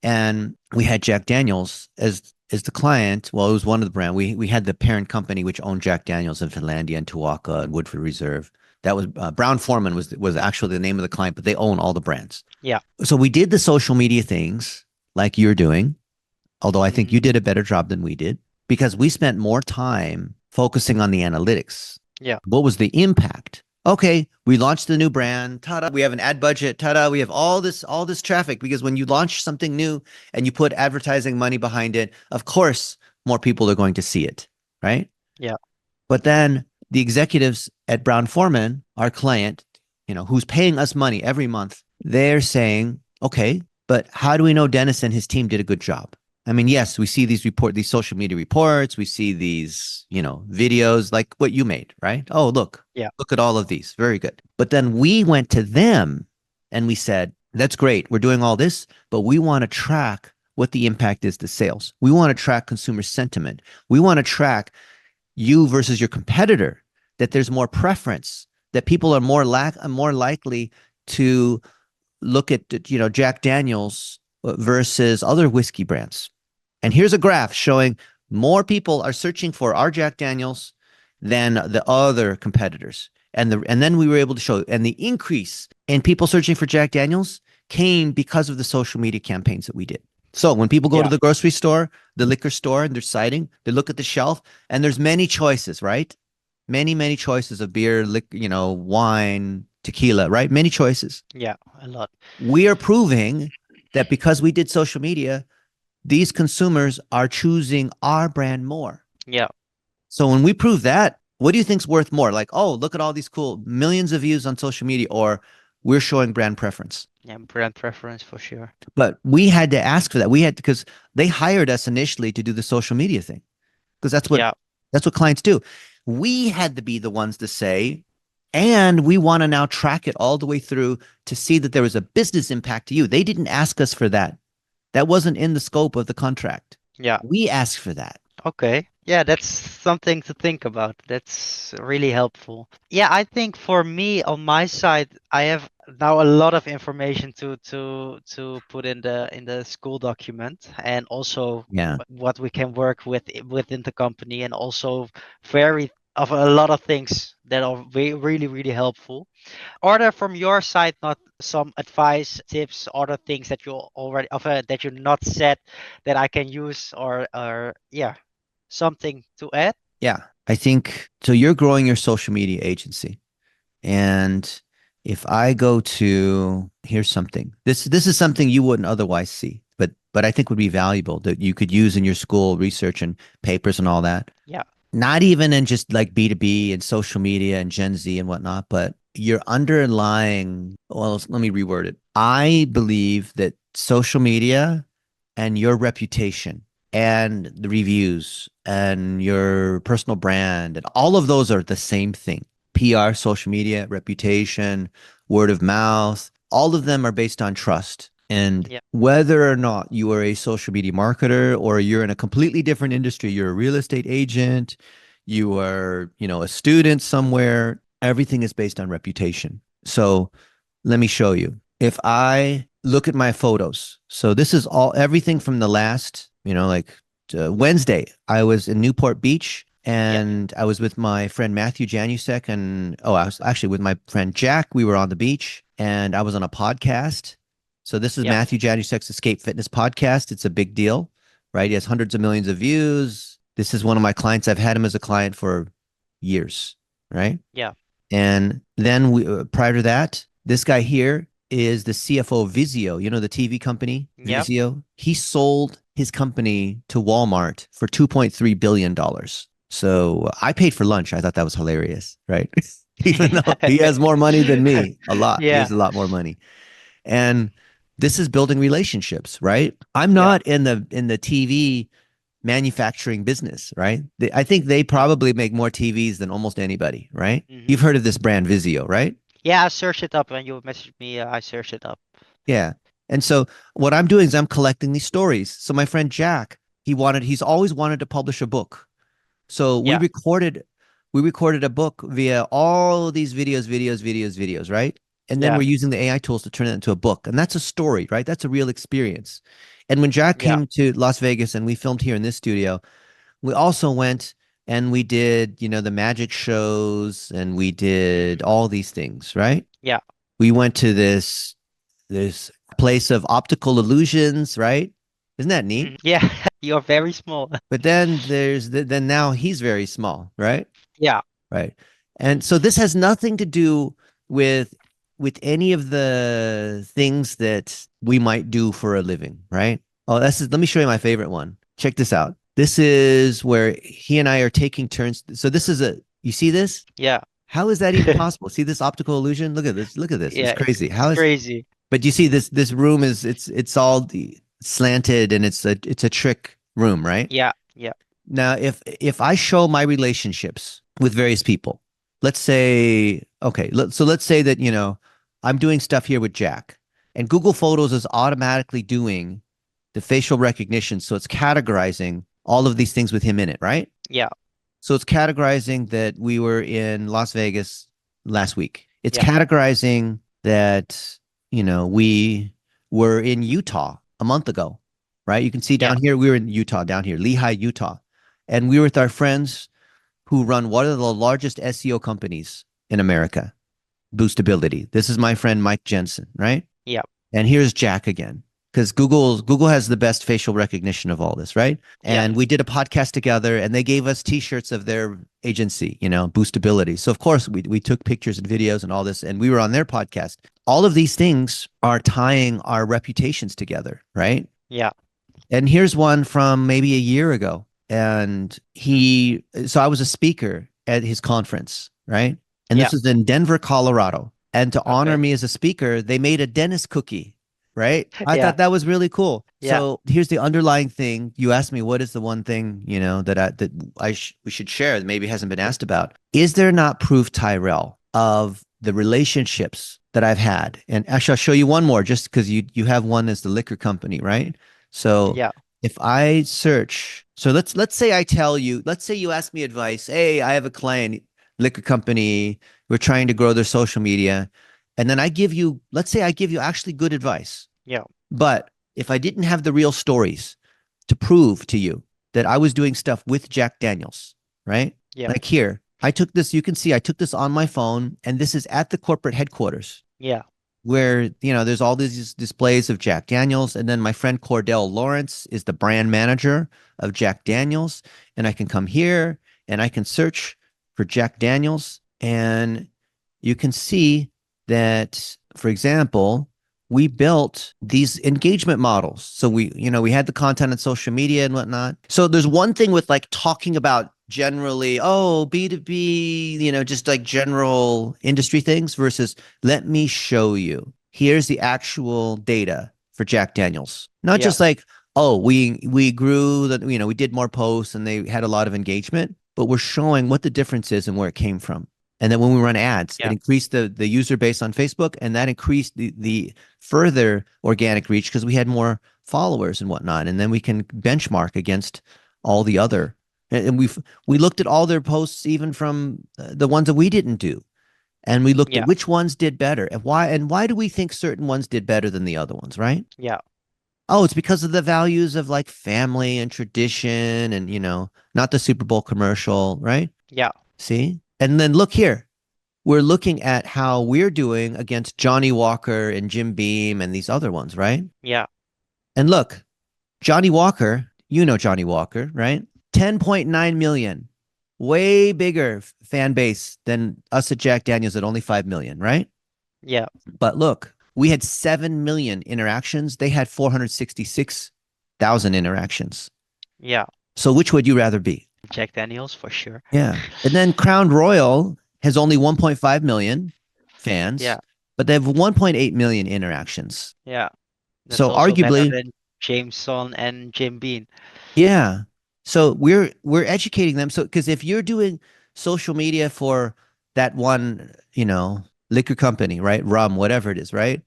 and we had Jack Daniels as the client, well, it was one of the brand. We had the parent company which owned Jack Daniels in Finlandia and Tuaca and Woodford Reserve. That was Brown Foreman was actually the name of the client, but they own all the brands. Yeah. So we did the social media things like you're doing, although I think Hmm. you did a better job than we did because we spent more time focusing on the analytics. Yeah. What was the impact? Okay, we launched the new brand. Ta-da! We have an ad budget. Ta-da! We have all this traffic because when you launch something new and you put advertising money behind it, of course, more people are going to see it, right? Yeah. But then the executives at Brown Foreman, our client, who's paying us money every month, they're saying, okay, but how do we know Dennis and his team did a good job? I mean, yes, we see these social media reports, we see these, videos like what you made, right? Oh, Yeah. look at all of these. Very good. But then we went to them and we said, that's great. We're doing all this, but we want to track what the impact is to sales. We want to track consumer sentiment. We want to track you versus your competitor, that there's more preference, that people are more likely to look at, Jack Daniels versus other whiskey brands. And here's a graph showing more people are searching for our Jack Daniels than the other competitors. And then we were able to show, and the increase in people searching for Jack Daniels came because of the social media campaigns that we did. So when people go to Yeah. the grocery store, the liquor store, and they're citing, they look at the shelf, and there's many choices, right? Many choices of beer, wine, tequila, right? Many choices. Yeah. A lot. We are proving that because we did social media, these consumers are choosing our brand more. Yeah. So when we prove that, what do you think's worth more? Like, oh, look at all these cool millions of views on social media, or we're showing brand preference. Yeah. Brand preference for sure. But we had to ask for that. We had to, because they hired us initially to do the social media thing, because Yeah. that's what clients do. We had to be the ones to say, and we want to now track it all the way through to see that there was a business impact to you. They didn't ask us for that. That wasn't in the scope of the contract. Yeah. We asked for that. Okay. Yeah, that's something to think about. That's really helpful. Yeah, I think for me on my side, I have now a lot of information to put in the school document, and also Yeah. what we can work with within the company, and also very of a lot of things that are really helpful. Are there from your side not some advice, tips, other things that you already of that you not said that I can use, or yeah, something to add? Yeah. I think so. You're growing your social media agency. And if I go to, here's something. This is something you wouldn't otherwise see, but I think would be valuable that you could use in your school research and papers and all that. Yeah. Not even in just like B2B and social media and Gen Z and whatnot, but your underlying, well, let me reword it. I believe that social media and your reputation and the reviews and your personal brand and all of those are the same thing. PR, social media, reputation, word of mouth, all of them are based on trust. And Yeah. whether or not you are a social media marketer or you're in a completely different industry, you're a real estate agent, you are, a student somewhere, everything is based on reputation. So let me show you. If I look at my photos, so this is everything from the last, like Wednesday, I was in Newport Beach Yeah. and I was with my friend Matthew Janusek I was actually with my friend Jack. We were on the beach and I was on a podcast. So this is Yeah. Matthew Janusek's Escape Fitness podcast. It's a big deal, right? He has hundreds of millions of views. This is one of my clients. I've had him as a client for years, right? Yeah. And then prior to that, this guy here is the CFO of Vizio, the TV company, Yeah. Vizio. He sold his company to Walmart for $2.3 billion. So I paid for lunch. I thought that was hilarious, right? Even though he has more money than me, a lot. He Yeah. has a lot more money. And this is building relationships, right? I'm Yeah. not in the TV manufacturing business, right? I think they probably make more TVs than almost anybody, right? Hmm. You've heard of this brand Vizio, right? Yeah, I searched it up when you messaged me. I searched it up. Yeah. And so what I'm doing is I'm collecting these stories. So my friend Jack, he's always wanted to publish a book. So we Yeah. recorded we recorded a book via all these videos, right? And then Yeah. we're using the AI tools to turn it into a book. And that's a story, right? That's a real experience. And when Jack Yeah. came to Las Vegas and we filmed here in this studio, we also went and we did, the magic shows and we did Hmm. all these things, right? Yeah. We went to this place of optical illusions, right? Isn't that neat? Yeah. You're very small. But then then now he's very small, right? Yeah. Right. And so this has nothing to do with any of the things that we might do for a living, right? Oh, let me show you my favorite one. Check this out. This is where he and I are taking turns. So this is you see this? Yeah. How is that even possible? See this optical illusion? Look at this. Look at this. It's Yeah. crazy. It's crazy. But you see this room is it's all slanted and it's a trick room, right? Yeah. Yeah. Now, if I show my relationships with various people, let's say, okay, so let's say that, I'm doing stuff here with Jack and Google Photos is automatically doing the facial recognition. So it's categorizing all of these things with him in it, right? Yeah. So it's categorizing that we were in Las Vegas last week. It's Yeah. categorizing that, we were in Utah a month ago, right? You can see Yeah. down here, we were in Utah, down here, Lehi, Utah. And we were with our friends who run one of the largest SEO companies in America. Boostability. This is my friend Mike Jensen, right? Yeah. And here's Jack again. Because Google has the best facial recognition of all this, right? Yeah. And we did a podcast together and they gave us t-shirts of their agency, Boostability. So of course we took pictures and videos and all this and we were on their podcast. All of these things are tying our reputations together, right? Yeah. And here's one from maybe a year ago. So I was a speaker at his conference, right? And Yeah. this was in Denver, Colorado. And to honor Okay. me as a speaker, they made a dentist cookie, right? I Yeah. thought that was really cool. Yeah. So here's the underlying thing. You asked me what is the one thing, we should share that maybe hasn't been asked about. Is there not proof, Thyrell, of the relationships that I've had? And actually, I'll show you one more just because you have one as the liquor company, right? So Yeah. if I search, so let's say let's say you ask me advice. Hey, I have a client, liquor company, we're trying to grow their social media. And then let's say I give you actually good advice. Yeah. But if I didn't have the real stories to prove to you that I was doing stuff with Jack Daniels, right? Yeah. Like here, I took this, you can see I took this on my phone, and this is at the corporate headquarters Yeah. where there's all these displays of Jack Daniels, and then my friend Cordell Lawrence is the brand manager of Jack Daniels, and I can come here and I can search for Jack Daniels, and you can see that, for example, we built these engagement models. So we had the content on social media and whatnot. So there's one thing with like talking about generally, oh, B2B, just like general industry things versus let me show you. Here's the actual data for Jack Daniels. Not Yeah. just like, oh, we grew that, we did more posts and they had a lot of engagement, but we're showing what the difference is and where it came from. And then when we run ads, it Yeah. increased the user base on Facebook, and that increased the further organic reach because we had more followers and whatnot. And then we can benchmark against all the other. And we looked at all their posts, even from the ones that we didn't do, and we looked Yeah. at which ones did better and why do we think certain ones did better than the other ones, right? Yeah. Oh, it's because of the values of like family and tradition and not the Super Bowl commercial, right? Yeah. See? And then look here. We're looking at how we're doing against Johnny Walker and Jim Beam and these other ones, right? Yeah. And look, Johnny Walker, Johnny Walker, right? 10.9 million. Way bigger fan base than us at Jack Daniels at only 5 million, right? Yeah. But look, we had 7 million interactions. They had 466,000 interactions. Yeah. So which would you rather be? Jack Daniels for sure. Yeah. And then Crown Royal has only 1.5 million fans, Yeah. but they have 1.8 million interactions. Yeah. That's So also better arguably, than Jameson and Jim Bean. yeah. So we're educating them. So because if you're doing social media for that one, liquor company, right? Rum, whatever it is, right?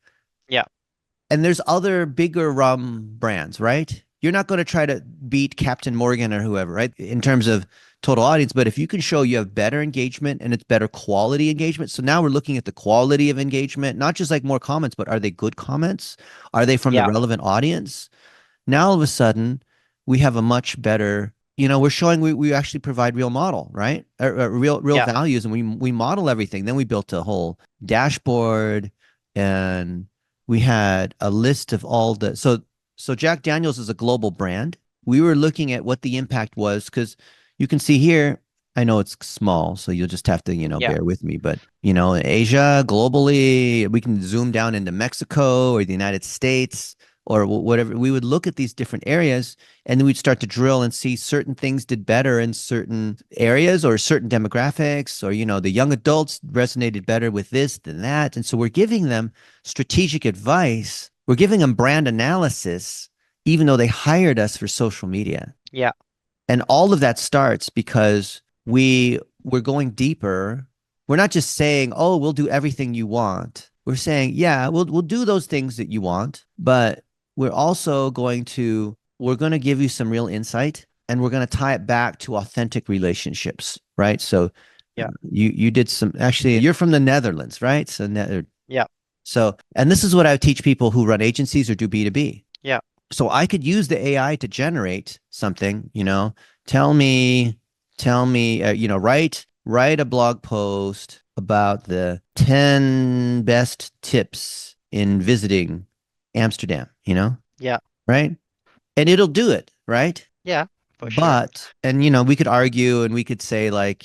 Yeah. And there's other bigger rum brands, right? You're not going to try to beat Captain Morgan or whoever, right? In terms of total audience, but if you can show you have better engagement and it's better quality engagement. So now we're looking at the quality of engagement, not just like more comments, but are they good comments? Are they from the Yeah. relevant audience? Now all of a sudden we have a much better, we're showing we actually provide real model, right? Real Yeah. values, and we model everything. Then we built a whole dashboard, and we had a list of all the so Jack Daniels is a global brand. We were looking at what the impact was because you can see here, I know it's small, so you'll just have to, Yeah. bear with me. But, Asia, globally, we can zoom down into Mexico or the United States or whatever. We would look at these different areas and then we'd start to drill and see certain things did better in certain areas or certain demographics or, the young adults resonated better with this than that. And so we're giving them strategic advice. We're giving them brand analysis, even though they hired us for social media. Yeah. And all of that starts because we're going deeper. We're not just saying, oh, we'll do everything you want. We're saying, yeah, we'll do those things that you want, but we're also going to give you some real insight, and we're going to tie it back to authentic relationships, right? So Yeah. you did some, actually, you're from the Netherlands, right? Yeah. So, and this is what I would teach people who run agencies or do B2B. Yeah. So I could use the AI to generate something, tell me, write a blog post about the 10 best tips in visiting Amsterdam, Yeah. right? And it'll do it, right? Yeah, for sure. But, and we could argue and we could say like,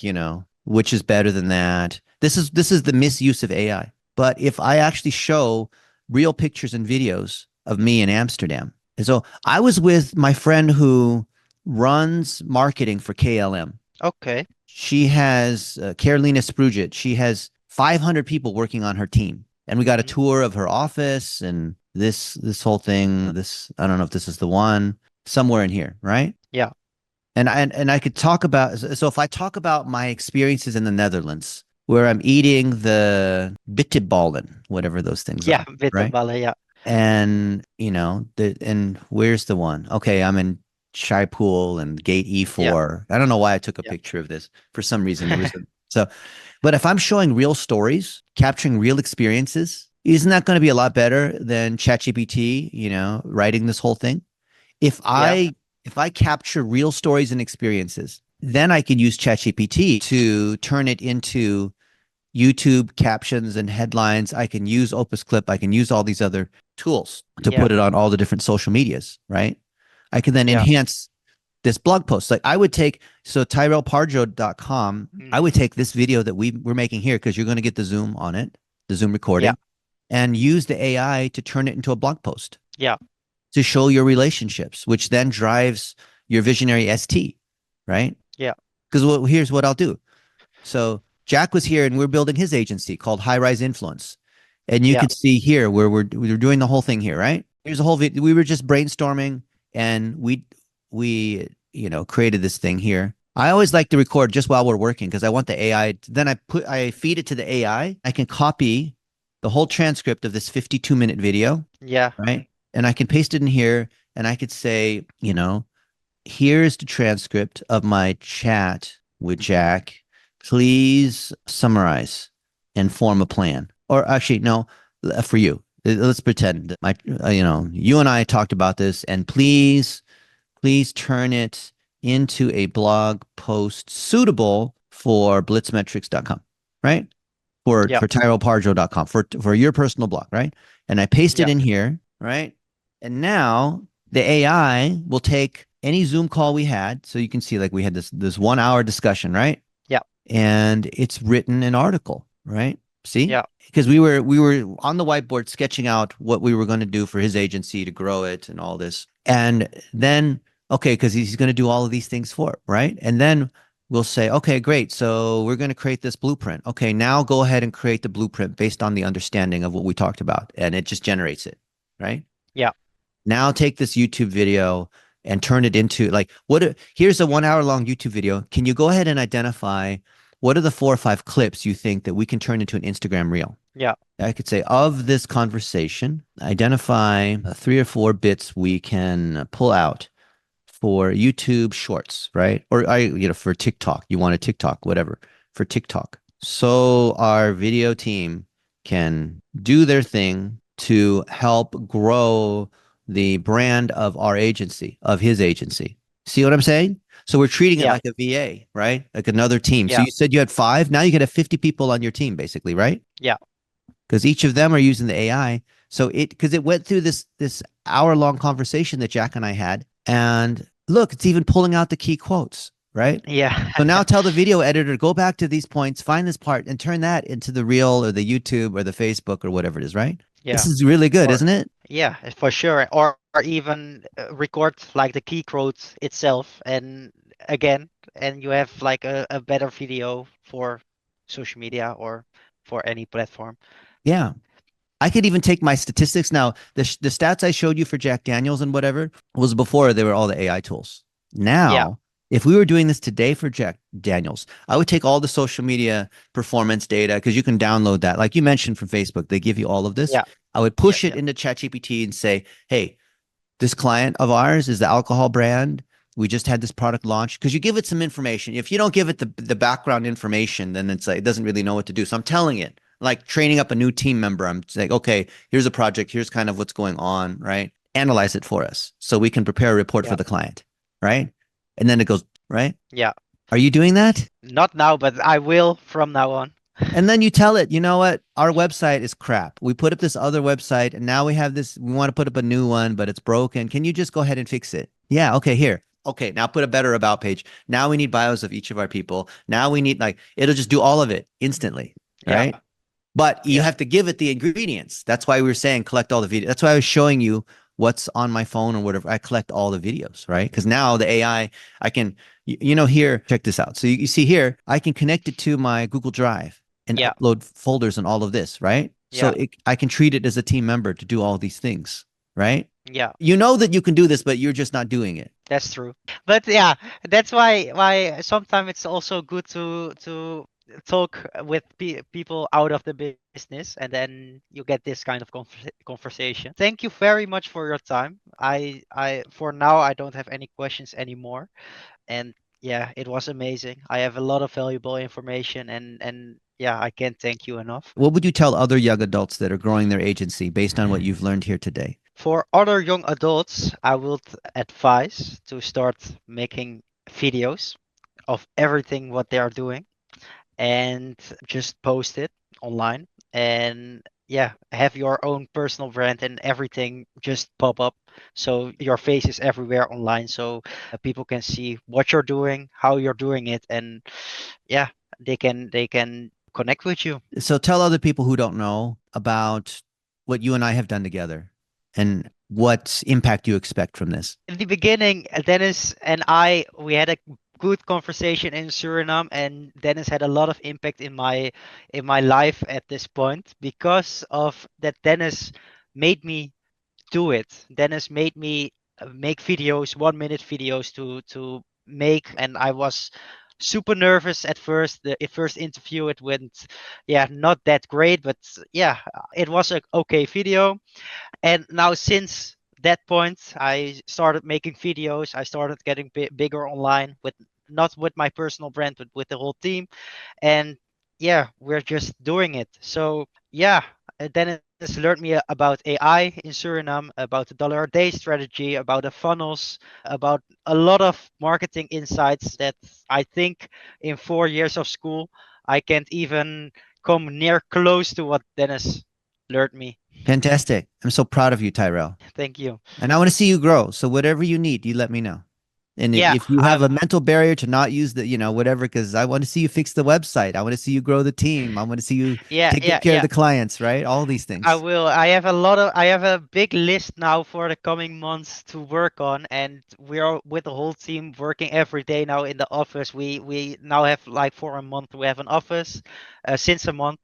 which is better than that. This is the misuse of AI. But if I actually show real pictures and videos of me in Amsterdam. And so I was with my friend who runs marketing for KLM. Okay. She has Carolina Sprugit. She has 500 people working on her team. And we got a Hmm. tour of her office and this whole thing. This I don't know if this is the one somewhere in here, right? Yeah. And I could talk about so if I talk about my experiences in the Netherlands where I'm eating the bitterballen, whatever those things Yeah, are, right? bitterballen. Yeah. And and where's the one? Okay, I'm in Schiphol and gate Yeah. E4. I don't know why I took a Yeah. picture of this. For some reason it was so but if I'm showing real stories, capturing real experiences, isn't that going to be a lot better than ChatGPT, writing this whole thing? If Yeah. I capture real stories and experiences, then I can use ChatGPT to turn it into YouTube captions and headlines. I can use Opus Clip. I can use all these other tools to Yeah. put it on all the different social medias, right? I can then Yeah. enhance this blog post. Like I would take, so TyrellPardjo.com, I would Hmm. take this video that we're making here because you're going to get the Zoom on it, the Zoom Yeah. recording, and use the AI to turn it into a blog post Yeah. to show your relationships, which then drives your visionary ST, right? Yeah. Because here's what I'll do. So Jack was here and we're building his agency called High Rise Influence. And you Yeah. could see here where we're doing the whole thing here, right? Here's a whole video. We were just brainstorming and we created this thing here. I always like to record just while we're working because I want the AI. Then I feed it to the AI. I can copy the whole transcript of this 52-minute video, Yeah. right? And I can paste it in here and I could say, here's the transcript of my chat with Jack. Please summarize and form a plan. Or actually, no, for you. Let's pretend that you and I talked about this, and please turn it into a blog post suitable for blitzmetrics.com, right? Yeah. For tyrellpardjo.com, for your personal blog, right? And I paste it Yeah. in here, right? And now the AI will take any Zoom call we had. So you can see like we had this 1 hour discussion, right? Yeah. And it's written an article, right? See? Yeah. Because we were on the whiteboard sketching out what we were going to do for his agency to grow it and all this. And then okay, because he's going to do all of these things for it, right? And then we'll say, okay, great. So we're going to create this blueprint. Okay, now go ahead and create the blueprint based on the understanding of what we talked about. And it just generates it, right? Yeah. Now take this YouTube video and turn it into like here's a 1 hour long YouTube video. Can you go ahead and identify what are the 4 or 5 clips you think that we can turn into an Instagram reel? Yeah. I could say of this conversation, identify 3 or 4 bits we can pull out for YouTube Shorts, right? Or for TikTok, you want a TikTok, whatever, for TikTok. So our video team can do their thing to help grow the brand of our agency, of his agency. See what I'm saying? So we're treating it Yeah. like a VA, right? Like another team. So Yeah. you said you had 5. Now you could have 50 people on your team, basically, right? Yeah. Because each of them are using the AI. So because it went through this hour long conversation that Jack and I had, and look, it's even pulling out the key quotes, right? Yeah. So now tell the video editor, go back to these points, find this part, and turn that into the reel or the YouTube or the Facebook or whatever it is, right? This Yeah. is really good, Or isn't it? yeah, for sure. Or even record like the key quote itself, and again, and you have like a better video for social media or for any platform. Yeah. I could even take my statistics now. The stats I showed you for Jack Daniels and whatever was before they were all the AI tools. Yeah. Now, if we were doing this today for Jack Daniels, I would take all the social media performance data because you can download that. Like you mentioned from Facebook, they give you all of this. Yeah. I would Yeah. push it Yeah. into ChatGPT and say, hey, this client of ours is the alcohol brand. We just had this product launch because you give it some information. If you don't give it the background information, then it's like it doesn't really know what to do. So I'm telling it, like training up a new team member. I'm like, okay, here's a project. Here's kind of what's going on, right? Analyze it for us so we can prepare a report for Yeah. the client, right? And then it goes, right? Yeah. Are you doing that? Not now, but I will from now on. And then you tell it, you know what? Our website is crap. We put up this other website and now we have this. We want to put up a new one, but it's broken. Can you just go ahead and fix it? Yeah. Okay. Here. Okay. Now put a better about page. Now we need bios of each of our people. Now we need like, it'll just do all of it instantly. Yeah. Right. But you Yeah. have to give it the ingredients. That's why we were saying collect all the video. That's why I was showing you what's on my phone or whatever. I collect all the videos, right? Because now the AI, I can, here, check this out. So you see here, I can connect it to my Google Drive and Yeah. upload folders and all of this, right? So Yeah. I can treat it as a team member to do all these things, right? Yeah. You know that you can do this, but you're just not doing it. That's true. But yeah, that's why sometimes it's also good to talk with people out of the business, and then you get this kind of conversation. Thank you very much for your time. I for now I don't have any questions anymore, and yeah, it was amazing. I have a lot of valuable information, and yeah, I can't thank you enough. What would you tell other young adults that are growing their agency based on what you've learned here today? For other young adults, I would advise to start making videos of everything what they are doing and just post it online, and yeah, have your own personal brand and everything just pop up, so your face is everywhere online, so people can see what you're doing, how you're doing it, and yeah, they can connect with you. So tell other people who don't know about what you and I have done together and what impact you expect from this. In the beginning, Dennis and I, we had a good conversation in Suriname, and Dennis had a lot of impact in my life at this point because of that. Dennis made me do it. Dennis made me make videos, 1 minute videos to make, and I was super nervous at first. The first interview, it went, yeah, not that great, but yeah, it was a okay video. And now since that point, I started making videos. I started getting bigger online with not with my personal brand, but with the whole team. And yeah, we're just doing it. So yeah, then it's learned me about AI in Suriname, about the dollar a day strategy, about the funnels, about a lot of marketing insights that I think in 4 years of school I can't even come near close to what Dennis learned me. Fantastic. I'm so proud of you, Tyrell. Thank you. And I want to see you grow. So whatever you need, you let me know. And Yeah, if you have a I'm. mental barrier to not use the, whatever, because I want to see you fix the website. I want to see you grow the team. I want to see you Yeah, take yeah, good care of yeah. the clients, right? All these I things. will. I have a big list now for the coming months to work on, and we are with the whole team working every day now in the office. We now have like for a month we have an office, since a month,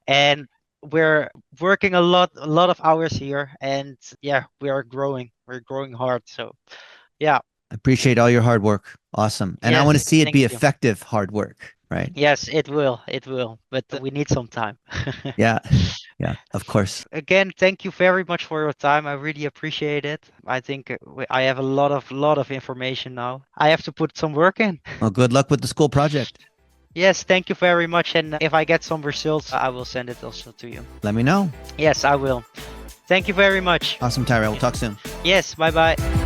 and we're working a lot of hours here, and yeah, we are growing. We're growing hard. So yeah, I appreciate all your hard work. Awesome. And I want to yes, see it thank be you. effective hard work, right? Yes, it will. It will, but we need some time. Yeah. Yeah, of course. Again, thank you very much for your time. I really appreciate it. I think I have a lot of information now. I have to put some work in. Well, good luck with the school project. Yes, thank you very much. And if I get some results, I will send it also to you. Let me know. Yes, I will. Thank you very much. Awesome, Tyrell. We'll talk soon. Yes, bye bye.